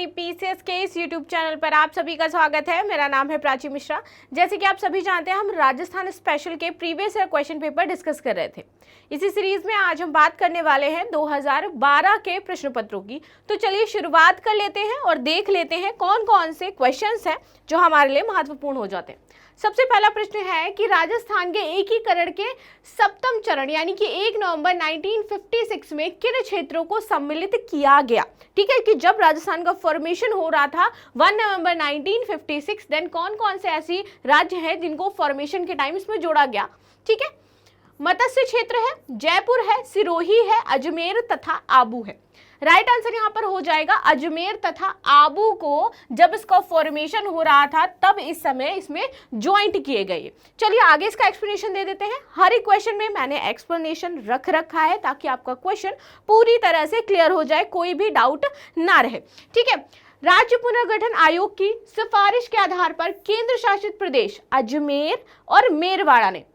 PCS के इस YouTube channel पर आप सभी का स्वागत है। मेरा नाम है प्राची मिश्रा। जैसे कि आप सभी जानते हैं, हम राजस्थान स्पेशल के previous year question paper discuss कर रहे थे। इसी सीरीज में आज हम बात करने वाले हैं 2012 के प्रश्न पत्रों की। तो चलिए शुरुआत कर लेते हैं और देख लेते हैं कौन कौन से क्वेश्चंस हैं जो हमारे लिए महत्वपूर्ण हो जाते हैं। सबसे पहला प्रश्न है कि राजस्थान के एकीकरण के सप्तम चरण यानी कि 1 नवंबर 1956 में किन क्षेत्रों को सम्मिलित किया गया। ठीक है, कि जब राजस्थान का फॉर्मेशन हो रहा था 1 नवंबर 1956, देन कौन कौन से ऐसी राज्य हैं जिनको फॉर्मेशन के टाइम इसमें जोड़ा गया। ठीक है, मत्स्य क्षेत्र है, जयपुर है, सिरोही है, अजमेर तथा आबू है। राइट आंसर यहाँ पर हो जाएगा अजमेर तथा आबू को जब इसका फॉर्मेशन हो रहा था तब इस समय इसमें ज्वाइंट किए गए। चलिए आगे इसका एक्सप्लेनेशन दे देते हैं। हर एक क्वेश्चन में मैंने एक्सप्लेनेशन रख रखा है ताकि आपका क्वेश्चन पूरी तरह से क्लियर हो जाए, कोई भी डाउट ना रहे। ठीक है, राज्य पुनर्गठन आयोग की सिफारिश के आधार पर केंद्र शासित प्रदेश अजमेर और मेरवाड़ा ने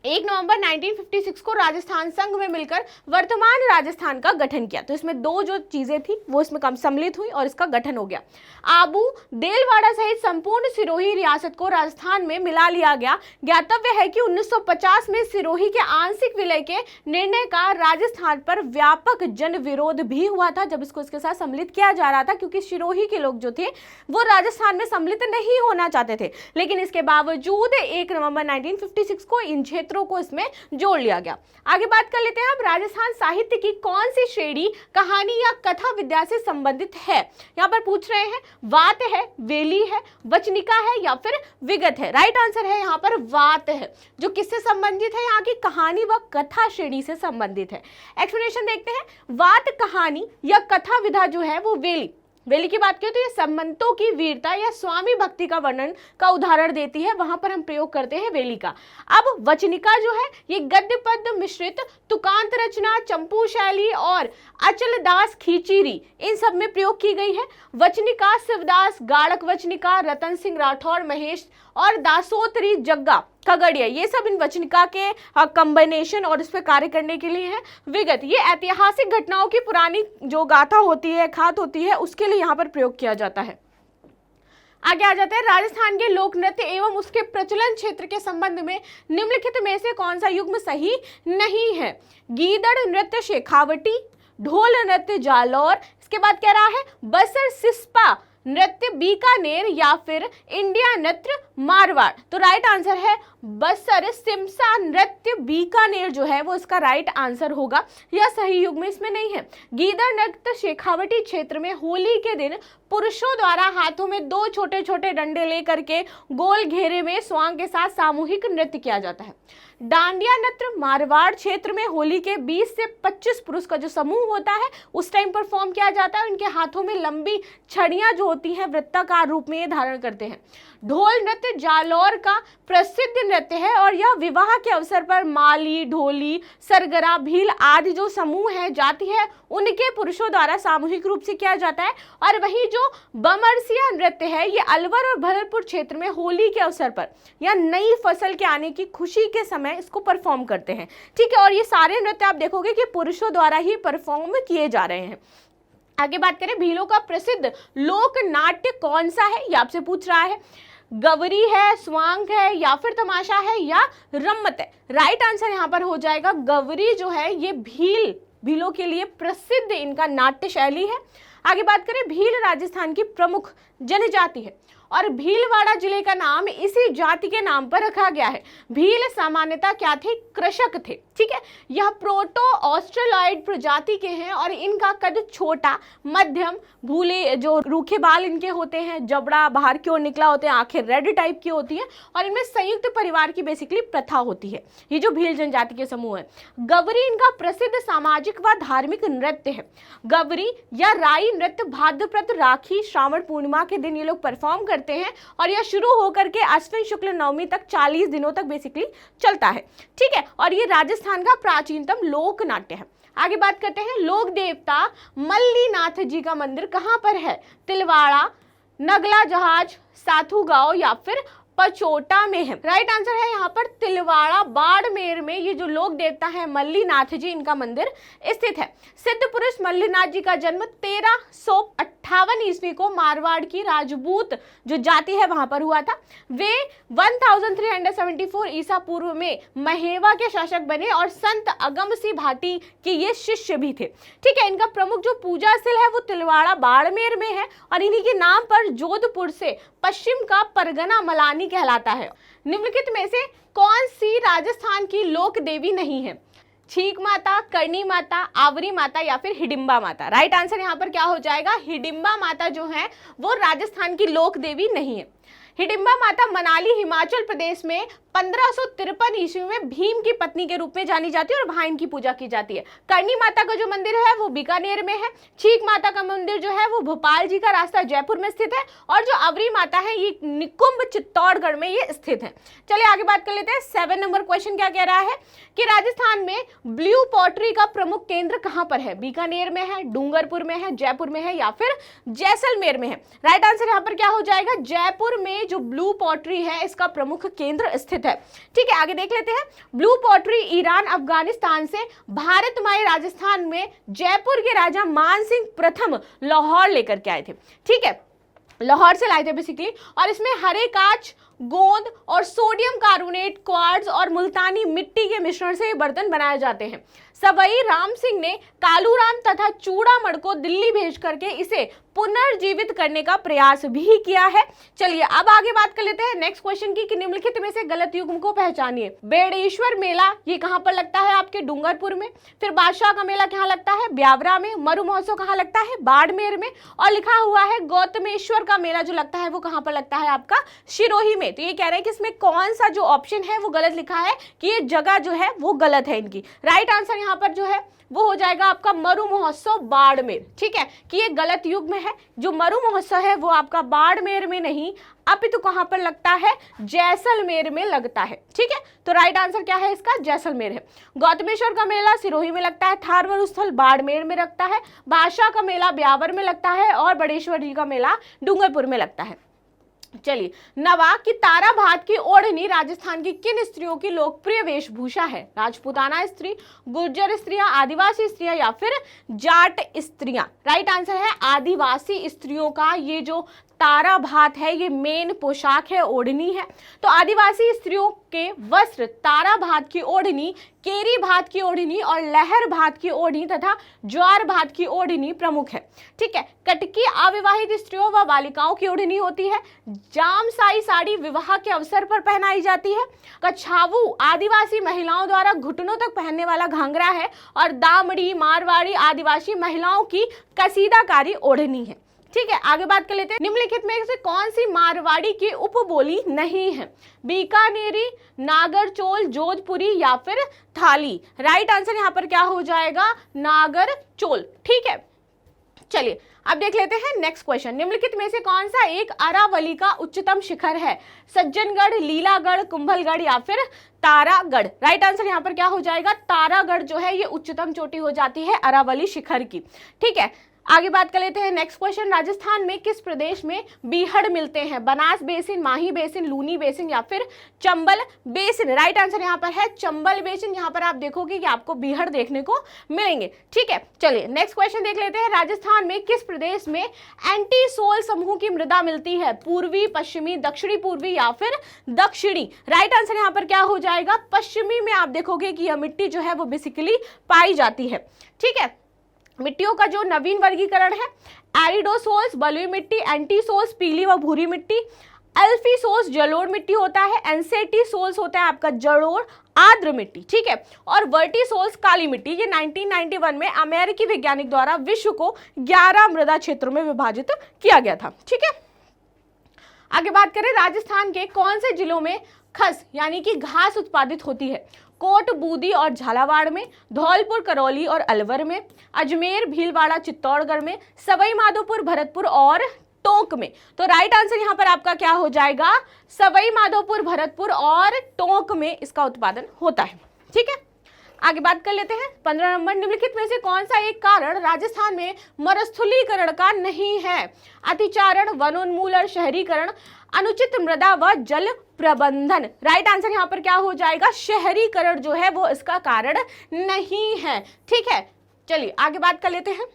1 नवंबर 1956 को राजस्थान संघ में मिलकर वर्तमान राजस्थान का गठन किया। तो इसमें दो जो चीजें थी वो इसमें कम सम्मिलित हुई और इसका गठन हो गया। आबू देलवाड़ा सहित संपूर्ण सिरोही रियासत को राजस्थान में मिला लिया गया। ज्ञातव्य है कि 1950 में सिरोही के आंशिक विलय के निर्णय का राजस्थान पर व्यापक जन विरोध भी हुआ था जब इसको इसके साथ सम्मिलित किया जा रहा था, क्योंकि सिरोही के लोग जो थे वो राजस्थान में सम्मिलित नहीं होना चाहते थे। लेकिन इसके बावजूद 1 नवंबर 1956 को इन क्षेत्रों को इसमें जोड़ लिया गया। आगे बात कर लेते हैं अब राजस्थान साहित्य की कौन सी श्रेणी कहानी या कथा विद्या से संबंधित है। यहाँ पर पूछ रहे हैं वात है, वेली है, वचनिका है या फिर विगत है। राइट आंसर है यहाँ पर वात है, जो किससे संबंधित है, यहाँ की कहानी व कथा श्रेणी से संबंधित है। एक्सप्लेनेशन देखते हैं। वात कहानी या कथा विधा जो है वो वेली की बात करें तो ये संबंतों की वीरता या स्वामी भक्ति का वर्णन का उदाहरण देती है, वहां पर हम प्रयोग करते हैं वेली का। अब वचनिका जो है ये गद्य पद्य मिश्रित तुकांत रचना, चंपू शैली और अचल दास खींचीरी इन सब में प्रयोग की गई है। वचनिका शिवदास, गाड़क वचनिका, रतन सिंह राठौर, महेश और दासोतरी जग्गा खगड़िया, ये सब इन वचनिका के कॉम्बिनेशन और इस पर कार्य करने के लिए है। विगत ये ऐतिहासिक घटनाओं की पुरानी जो गाथा होती है, खात होती है, उसके लिए यहाँ पर प्रयोग किया जाता है। आगे आ जाते हैं राजस्थान के लोक नृत्य एवं उसके प्रचलन क्षेत्र के संबंध में निम्नलिखित में से कौन सा युग्म सही नहीं है। गीदड़ नृत्य शेखावटी, ढोल नृत्य जालौर, इसके बाद कह रहा है बसर सिस्पा नृत्य बीकानेर या फिर इंडिया नृत्य मारवाड़। तो राइट आंसर है बसर सिमसा नृत्य बीकानेर जो है वो इसका राइट आंसर होगा। यह सही युग में इसमें नहीं है। गीदड़ नृत्य शेखावटी क्षेत्र में होली के दिन पुरुषों द्वारा हाथों में 2 छोटे छोटे डंडे लेकर के गोल घेरे में स्वांग के साथ सामूहिक नृत्य किया जाता है। डांडिया नृत्य मारवाड़ क्षेत्र में होली के 20 से 25 पुरुष का जो समूह होता है उस टाइम परफॉर्म किया जाता है। उनके हाथों में लंबी छड़ियां जो होती हैं वृत्ताकार रूप में ये धारण करते हैं। ढोल नृत्य जालौर का प्रसिद्ध नृत्य है और यह विवाह के अवसर पर माली, ढोली, सरगरा, भील आदि जो समूह है, जाति है, उनके पुरुषों द्वारा सामूहिक रूप से किया जाता है। और वही जो बमरसिया नृत्य है ये अलवर और भरतपुर क्षेत्र में होली के अवसर पर या नई फसल के आने की खुशी के समय इसको परफॉर्म करते हैं। ठीक है, और ये सारे नृत्य आप देखोगे कि पुरुषों द्वारा ही परफॉर्म किए जा रहे हैं। आगे बात करें भीलों का प्रसिद्ध लोक नाट्य कौन सा है, ये आपसे पूछ रहा है। गवरी है, स्वांग है या फिर तमाशा है या रम्मत है। राइट आंसर यहाँ पर हो जाएगा गवरी जो है ये भीलों के लिए प्रसिद्ध इनका नाट्य शैली है। आगे बात करें भील राजस्थान की प्रमुख जनजाति है और भीलवाड़ा जिले का नाम इसी जाति के नाम पर रखा गया है। भील सामान्यतः क्या थे, कृषक थे। ठीक है, यह प्रोटो ऑस्ट्रेलॉइड प्रजाति के हैं और इनका कद छोटा, मध्यम, भूले जो रूखे बाल इनके होते हैं, जबड़ा बाहर की ओर निकला होते हैं, आंखें रेड टाइप की होती है और इनमें संयुक्त परिवार की बेसिकली प्रथा होती है। ये जो भील जनजाति के समूह है। गवरी इनका प्रसिद्ध सामाजिक व धार्मिक नृत्य है। गवरी या राई नृत्य भाद्रपद, राखी, श्रावण पूर्णिमा के दिन ये लोग परफॉर्म करते हैं और यह शुरू होकर के अश्विन शुक्ल नवमी तक 40 दिनों तक बेसिकली चलता है। ठीक है, और ये राजस्थान का प्राचीनतम लोक नाट्य है। आगे बात करते हैं लोक देवता मल्लीनाथ जी का मंदिर कहां पर है। तिलवाड़ा, नगला जहाज, साथू गांव या फिर पचोटा में है। राइट आंसर है यहाँ पर तिलवाड़ा बाड़मेर में ये जो लोक देवता है मल्लीनाथ जी, इनका मंदिर स्थित है। सिद्ध पुरुष मल्लीनाथ जी का जन्म 1358 ईस्वी को मारवाड़ की राजपूत जो जाति है वहां पर हुआ था। वे 1374 ईसा पूर्व में महेवा के शासक बने और संत अगम सिंह भाटी के ये शिष्य भी थे। ठीक है, इनका प्रमुख जो पूजा स्थल है वो तिलवाड़ा बाड़मेर में है और इन्हीं के नाम पर जोधपुर से पश्चिम का परगना मलानी कहलाता है। निम्नलिखित में से कौन सी राजस्थान की लोक देवी नहीं है? छीक माता, करणी माता, आवरी माता या फिर हिडिंबा माता। राइट आंसर यहाँ पर क्या हो जाएगा? हिडिंबा माता जो है वो राजस्थान की लोक देवी नहीं है। हिडिंबा माता मनाली हिमाचल प्रदेश में 1553 ईस्वी में भीम की पत्नी के रूप में जानी जाती है और वहां इनकी पूजा की जाती है। करणी माता का जो मंदिर है वो बीकानेर में है। छीक माता का मंदिर जो है वो भोपाल जी का रास्ता जयपुर में स्थित है और जो अवरी माता है ये निकुंभ चित्तौड़गढ़ में ये स्थित है। चलिए आगे बात कर लेते हैं। 7 नंबर क्वेश्चन क्या कह रहा है कि राजस्थान में ब्लू पॉटरी का प्रमुख केंद्र कहां पर है? बीकानेर में है, डूंगरपुर में है, जयपुर में है या फिर जैसलमेर में है? राइट आंसर यहाँ पर क्या हो जाएगा? जयपुर में जो ब्लू पॉटरी है इसका प्रमुख केंद्र स्थित है। ठीक है, आगे देख लेते हैं। ब्लू पॉटरी ईरान अफगानिस्तान से भारत में राजस्थान में जयपुर के राजा मान सिंह प्रथम लाहौर लेकर के आए थे। ठीक है, लाहौर से लाए थे बेसिकली, और इसमें हरे कांच, गोंद और सोडियम कार्बोनेट, क्वार्ट्ज और मुल्तानी मिट्टी के मिश्रण से ये बर्तन बनाए जाते हैं। सवाई राम सिंह ने कालूराम तथा चूड़ामण को दिल्ली भेज करके इसे पुनर्जीवित करने का प्रयास भी किया है। चलिए अब आगे बात कर लेते हैं नेक्स्ट क्वेश्चन की कि निम्नलिखित में से गलत युग्म को पहचानिए। बेड़ेश्वर मेला ये कहां पर लगता है? आपके डूंगरपुर में। फिर बादशाह का मेला कहां लगता है? ब्यावरा में। मरु महोत्सव कहां लगता है? बाड़मेर में। और लिखा हुआ है गौतमेश्वर का मेला जो लगता है वो कहां पर लगता है? आपका सिरोही में। तो ये कह रहे हैं कि इसमें कौन सा जो ऑप्शन है वो गलत लिखा है, कि ये जगह जो है वो गलत है इनकी। राइट आंसर यहाँ पर जो है वो हो जाएगा आपका मरु महोत्सव बाड़मेर। ठीक है, कि ये गलत युग्म है। जो मरु महोत्सव है वो आपका बाड़मेर में नहीं अपितु कहां पर लगता है? जैसलमेर में लगता है। ठीक है, तो राइट आंसर क्या है इसका? जैसलमेर है। गौतमेश्वर का मेला सिरोही में लगता है, थार मरुस्थल बाड़मेर में लगता है, बादशाह का मेला ब्यावर में लगता है और बड़ेश्वर जी का मेला डूंगरपुर में लगता है। चलिए, नवा की तारा भात की ओढ़नी राजस्थान की किन स्त्रियों की लोकप्रिय वेशभूषा है? राजपूताना स्त्री, गुर्जर स्त्रियां, आदिवासी स्त्रियां या फिर जाट स्त्रियां? राइट आंसर है आदिवासी स्त्रियों का ये जो तारा भात है ये मेन पोशाक है, ओढ़नी है। तो आदिवासी स्त्रियों के वस्त्र तारा भात की ओढ़नी, केरी भात की ओढ़नी और लहर भात की ओढ़नी तथा ज्वार भात की ओढ़नी प्रमुख है। ठीक है, कटकी अविवाहित स्त्रियों व बालिकाओं की ओढ़नी होती है। जामसाई साड़ी विवाह के अवसर पर पहनाई जाती है। कछावू आदिवासी महिलाओं द्वारा घुटनों तक पहनने वाला घाघरा है और दामड़ी मारवाड़ी आदिवासी महिलाओं की कसीदाकारी ओढ़नी है। ठीक है, आगे बात कर लेते हैं। निम्नलिखित में से कौन सी मारवाड़ी की उपबोली नहीं है? बीकानेरी, नागरचोल, जोधपुरी या फिर थाली? राइट आंसर यहाँ पर क्या हो जाएगा? नागरचोल। ठीक है, चलिए अब देख लेते हैं नेक्स्ट क्वेश्चन। निम्नलिखित में से कौन सा एक अरावली का उच्चतम शिखर है? सज्जनगढ़, लीलागढ़, कुंभलगढ़ या फिर तारागढ़? राइट आंसर यहाँ पर क्या हो जाएगा? तारागढ़ जो है ये उच्चतम चोटी हो जाती है अरावली शिखर की। ठीक है, आगे बात कर लेते हैं नेक्स्ट क्वेश्चन। राजस्थान में किस प्रदेश में बीहड़ मिलते हैं? बनास बेसिन, माही बेसिन, लूनी बेसिन या फिर चंबल बेसिन? राइट आंसर यहाँ पर है चंबल बेसिन। यहाँ पर आप देखोगे कि आपको बीहड़ देखने को मिलेंगे। ठीक है, चलिए नेक्स्ट क्वेश्चन देख लेते हैं। राजस्थान में किस प्रदेश में एंटीसोल समूह की मृदा मिलती है? पूर्वी, पश्चिमी, दक्षिणी पूर्वी या फिर दक्षिणी? राइट आंसर यहाँ पर क्या हो जाएगा? पश्चिमी में आप देखोगे कि यह मिट्टी जो है वो बेसिकली पाई जाती है। ठीक है, मिट्टियों का जो नवीन वर्गीकरण है, एरिडोसोल्स बलुई मिट्टी, एंटीसोल्स पीली व भूरी मिट्टी, अल्फीसोल्स जलोढ़ मिट्टी होता है, एंसेटिसोल्स होता है आपका जलोढ़ आर्द्र मिट्टी। ठीक है, और वर्टिसोल्स काली मिट्टी। ये 1991 में अमेरिकी वैज्ञानिक द्वारा विश्व को 11 मृदा क्षेत्रों में विभाजित किया गया था। ठीक है, आगे बात करें राजस्थान के कौन से जिलों में खस यानी कि घास उत्पादित होती है? कोट, बूंदी और झालावाड़ में, धौलपुर, करौली और अलवर में, अजमेर, भीलवाड़ा, चित्तौड़गढ़ में, सवाई माधोपुर, भरतपुर और टोंक में? तो राइट आंसर यहाँ पर आपका क्या हो जाएगा? सवाई माधोपुर, भरतपुर और टोंक में इसका उत्पादन होता है। ठीक है, आगे बात कर लेते हैं 15 नंबर। निम्नलिखित में से कौन सा एक कारण राजस्थान में मरुस्थलीकरण का नहीं है? अतिचारण, वनोन्मूलन, शहरीकरण, अनुचित मृदा व जल प्रबंधन। राइट आंसर यहाँ पर क्या हो जाएगा, शहरीकरण जो है वो इसका कारण नहीं है। ठीक है, चलिए आगे बात कर लेते हैं।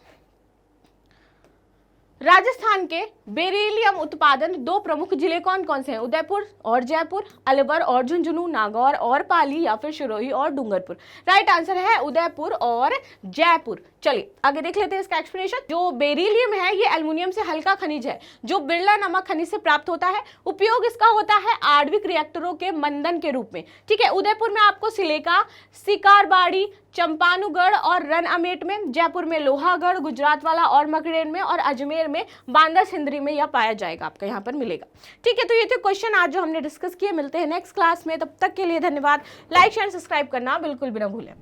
राजस्थान के बेरिलियम उत्पादन दो प्रमुख जिले कौन कौन से हैं, उदयपुर और जयपुर, अलवर और झुंझुनू, नागौर और पाली, या फिर सिरोही और डूंगरपुर। राइट आंसर है उदयपुर और जयपुर। चलिए आगे देख लेते हैं इसका एक्सप्लेनेशन। जो बेरिलियम है ये एल्युमिनियम से हल्का खनिज है जो बिरला नमक खनिज से प्राप्त होता है। उपयोग इसका होता है आणविक रिएक्टरों के मंदन के रूप में। ठीक है, उदयपुर में आपको सिलेका, सिकारबाड़ी, चंपानुगढ़ और रन अमेट में, जयपुर में लोहागढ़, गुजरात वाला और मकरेन में, और अजमेर में बांदा सिंदरी में यह पाया जाएगा, आपका यहाँ पर मिलेगा। ठीक है, तो ये थे क्वेश्चन आज जो हमने डिस्कस किए। मिलते हैं नेक्स्ट क्लास में, तब तक के लिए धन्यवाद। लाइक शेयर सब्सक्राइब करना बिल्कुल भी ना भूलें।